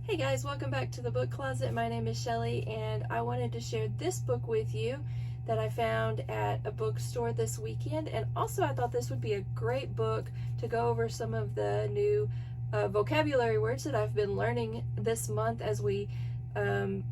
Hey guys, welcome back to the book closet. My name is Shelly and I wanted to share this book with you that I found at a bookstore this weekend, and also I thought this would be a great book to go over some of the new vocabulary words that I've been learning this month as we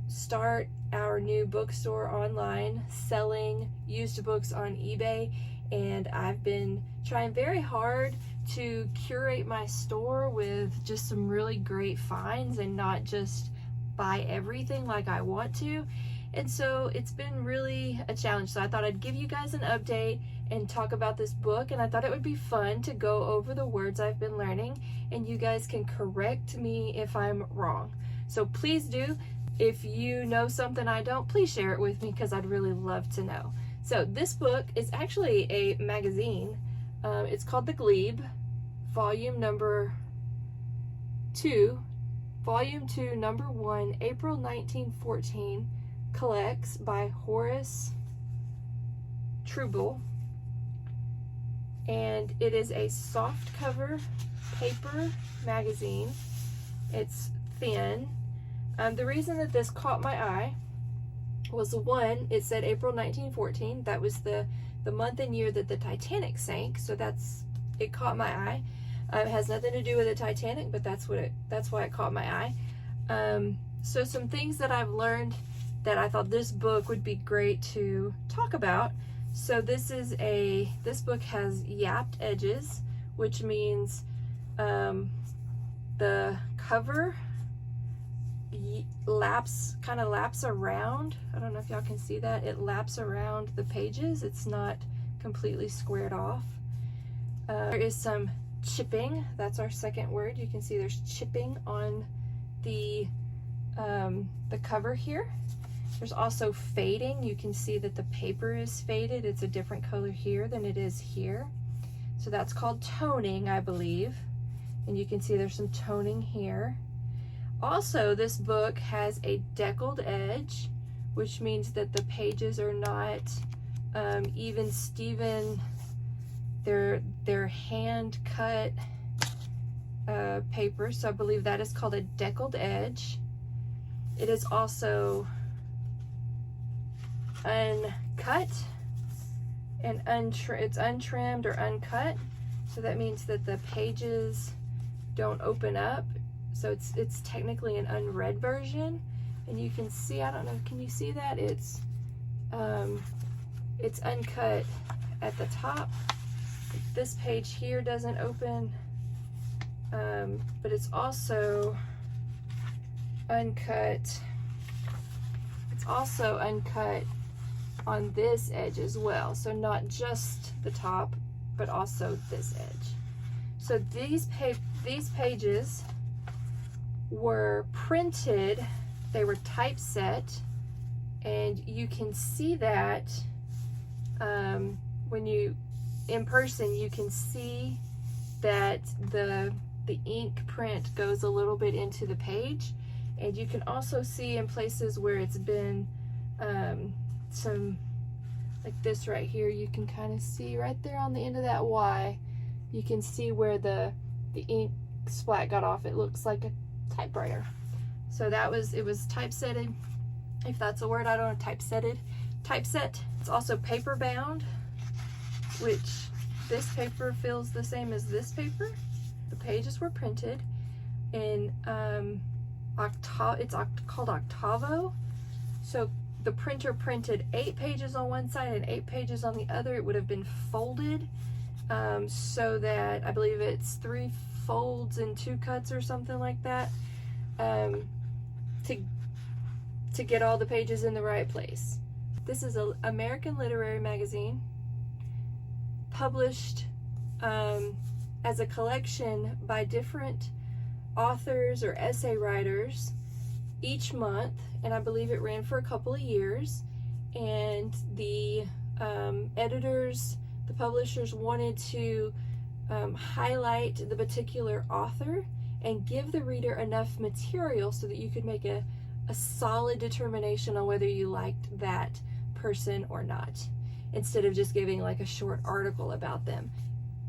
start our new bookstore online selling used books on eBay. And I've been trying very hard to curate my store with just some really great finds and not just buy everything like I want to. And so it's been really a challenge. So I thought I'd give you guys an update and talk about this book, and I thought it would be fun to go over the words I've been learning, and you guys can correct me if I'm wrong. So please do. If you know something I don't, please share it with me because I'd really love to know. So this book is actually a magazine. It's called the Glebe, volume number 2, number 1, April 1914, collects by Horace Trouble. And it is a soft cover paper magazine. It's thin. The reason that this caught my eye was, one, it said April 1914. That was the month and year that the Titanic sank, so it caught my eye. It has nothing to do with the Titanic, but that's why it caught my eye. So some things that I've learned that I thought this book would be great to talk about. So this book has yapped edges, which means the cover kind of laps around. I don't know if y'all can see that. It laps around the pages. It's not completely squared off. There is some chipping. That's our second word. You can see there's chipping on the cover here. There's also fading. You can see that the paper is faded. It's a different color here than it is here. So that's called toning, I believe. And you can see there's some toning here. Also, this book has a deckled edge, which means that the pages are not even Steven. They're hand cut paper, so I believe that is called a deckled edge. It is also uncut and it's untrimmed or uncut, so that means that the pages don't open up. So it's technically an unread version, and you can see, I don't know, can you see that? It's uncut at the top. This page here doesn't open, but it's also uncut. It's also uncut on this edge as well. So not just the top, but also this edge. So these pages were printed, they were typeset, and you can see that when you in person, you can see that the ink print goes a little bit into the page, and you can also see in places where it's been some, like this right here, you can kind of see right there on the end of that Y, you can see where the ink splat got off. It looks like a typewriter. So it was typesetted, if that's a word, I don't know, typeset. It's also paper bound, which this paper feels the same as this paper. The pages were printed in it's called octavo. So the printer printed 8 pages on one side and 8 pages on the other. It would have been folded, so that I believe it's 3 folds and 2 cuts or something like that, to get all the pages in the right place. This is an American literary magazine published as a collection by different authors or essay writers each month, and I believe it ran for a couple of years. And the editors, the publishers, wanted to highlight the particular author and give the reader enough material so that you could make a solid determination on whether you liked that person or not, instead of just giving like a short article about them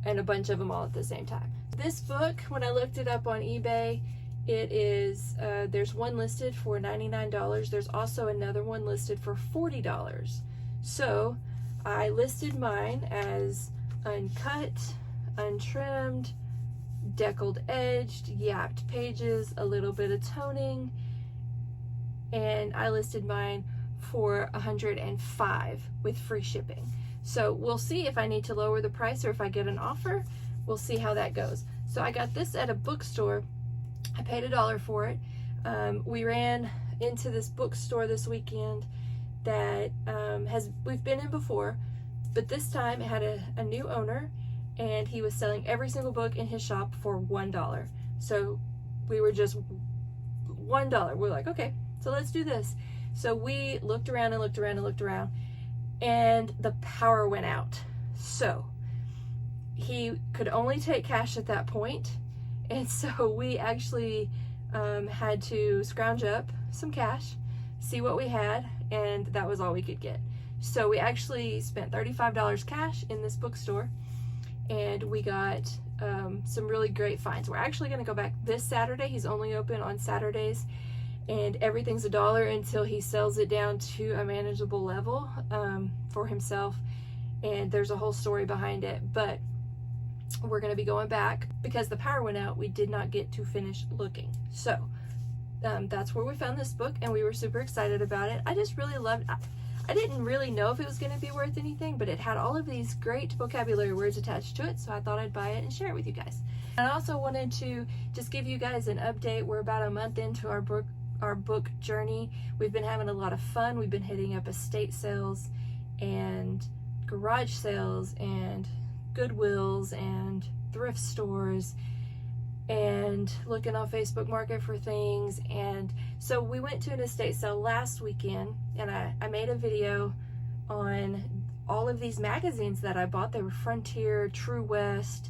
and a bunch of them all at the same time. This book, when I looked it up on eBay, It is, there's one listed for $99. There's also another one listed for $40. So I listed mine as uncut, untrimmed, deckled edged, yapped pages, a little bit of toning, and I listed mine for $105 with free shipping. So we'll see if I need to lower the price or if I get an offer. We'll see how that goes. So I got this at a bookstore. I paid $1 for it. We ran into this bookstore this weekend that we've been in before, but this time it had a new owner, and he was selling every single book in his shop for $1. So we were just $1. We're like, okay, so let's do this. So we looked around and looked around and looked around, and the power went out. So he could only take cash at that point, and so we actually had to scrounge up some cash, see what we had, and that was all we could get. So we actually spent $35 cash in this bookstore, and we got some really great finds. We're actually going to go back this Saturday. He's only open on Saturdays, and everything's $1 until he sells it down to a manageable level for himself, and there's a whole story behind it. But we're going to be going back because the power went out. We did not get to finish looking. So that's where we found this book, and we were super excited about it. I just really loved it. I didn't really know if it was going to be worth anything, but it had all of these great vocabulary words attached to it, so I thought I'd buy it and share it with you guys. And I also wanted to just give you guys an update. We're about a month into our book journey. We've been having a lot of fun. We've been hitting up estate sales and garage sales and Goodwills and thrift stores and looking on Facebook Market for things. And so we went to an estate sale last weekend, and I made a video on all of these magazines that I bought. They were Frontier, True West,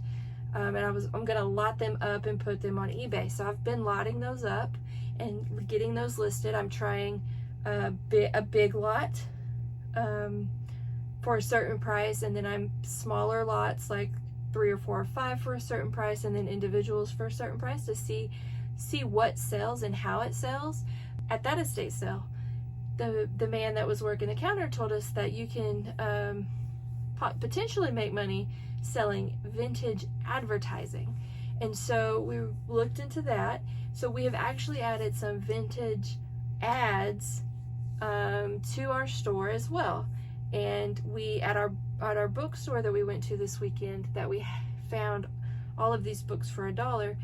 and I'm gonna lot them up and put them on eBay. So I've been lotting those up and getting those listed. I'm trying a big lot for a certain price, and then I'm smaller lots like 3 or 4 or 5 for a certain price, and then individuals for a certain price to see what sells and how it sells. At that estate sale, the man that was working the counter told us that you can potentially make money selling vintage advertising, and so we looked into that. So we have actually added some vintage ads to our store as well. And we at our bookstore that we went to this weekend, that we found all of these books for $1,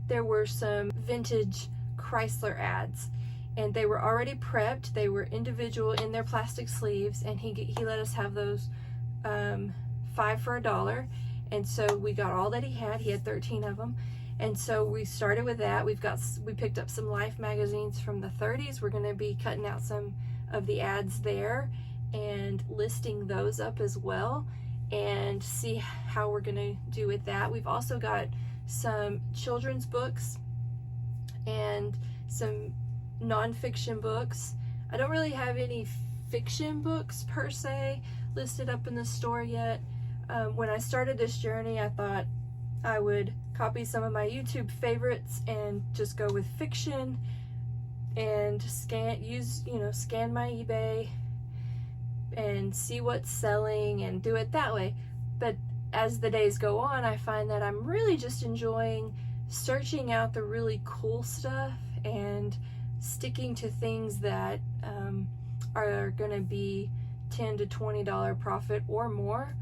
there were some vintage Chrysler ads, and they were already prepped. They were individual in their plastic sleeves, and he let us have those 5 for $1. And so we got all that he had. He had 13 of them. And so we started with that. We picked up some Life magazines from the 30s. We're going to be cutting out some of the ads there and listing those up as well, and see how we're going to do with that. We've also got some children's books and some nonfiction books. I don't really have any fiction books per se listed up in the store yet. When I started this journey, I thought I would copy some of my YouTube favorites and just go with fiction and scan my eBay and see what's selling and do it that way. But as the days go on, I find that I'm really just enjoying searching out the really cool stuff and sticking to things that are going to be $10 to $20 profit or more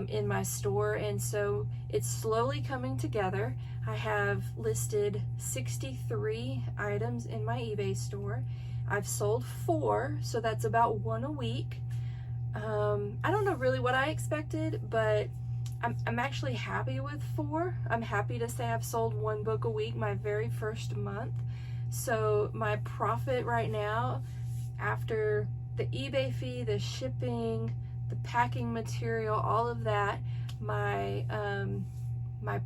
in my store. And so it's slowly coming together. I have listed 63 items in my eBay store. I've sold 4, so that's about 1 a week. I don't know really what I expected, but I'm actually happy with 4. I'm happy to say I've sold 1 book a week my very first month. So my profit right now, after the eBay fee, the shipping, the packing material, all of that, my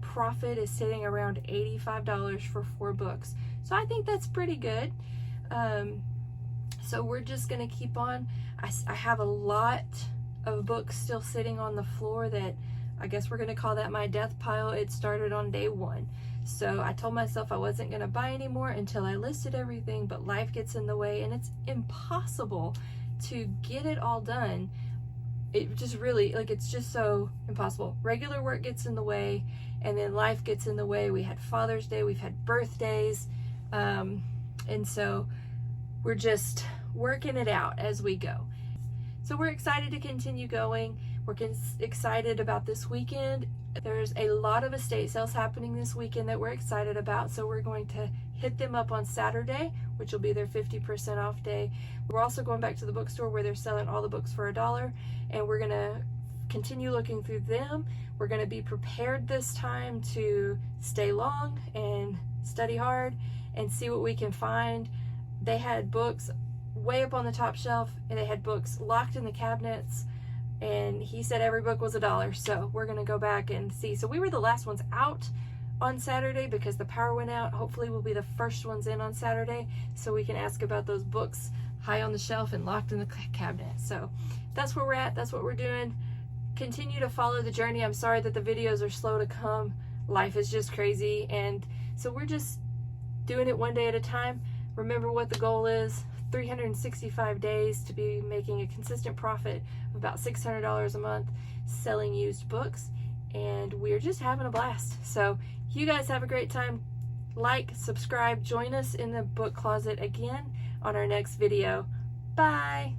profit is sitting around $85 for 4 books. So I think that's pretty good. So we're just gonna keep on. I have a lot of books still sitting on the floor that I guess we're gonna call that my death pile. It started on day 1. So I told myself I wasn't going to buy anymore until I listed everything, but life gets in the way and it's impossible to get it all done. It just really, like, it's just so impossible. Regular work gets in the way, and then life gets in the way. We had Father's Day, we've had birthdays, and so we're just working it out as we go. So we're excited to continue going. We're excited about this weekend. There's a lot of estate sales happening this weekend that we're excited about, so we're going to hit them up on Saturday, which will be their 50% off day. We're also going back to the bookstore where they're selling all the books for $1, and we're going to continue looking through them. We're going to be prepared this time to stay long and study hard and see what we can find. They had books way up on the top shelf, and they had books locked in the cabinets, and he said every book was $1, so we're going to go back and see. So we were the last ones out on Saturday because the power went out. Hopefully we'll be the first ones in on Saturday so we can ask about those books high on the shelf and locked in the cabinet. So that's where we're at. That's what we're doing. Continue to follow the journey. I'm sorry that the videos are slow to come. Life is just crazy, and so we're just doing it one day at a time. Remember what the goal is: 365 days to be making a consistent profit of about $600 a month selling used books, and we're just having a blast. So you guys have a great time. Like, subscribe, join us in the book closet again on our next video. Bye.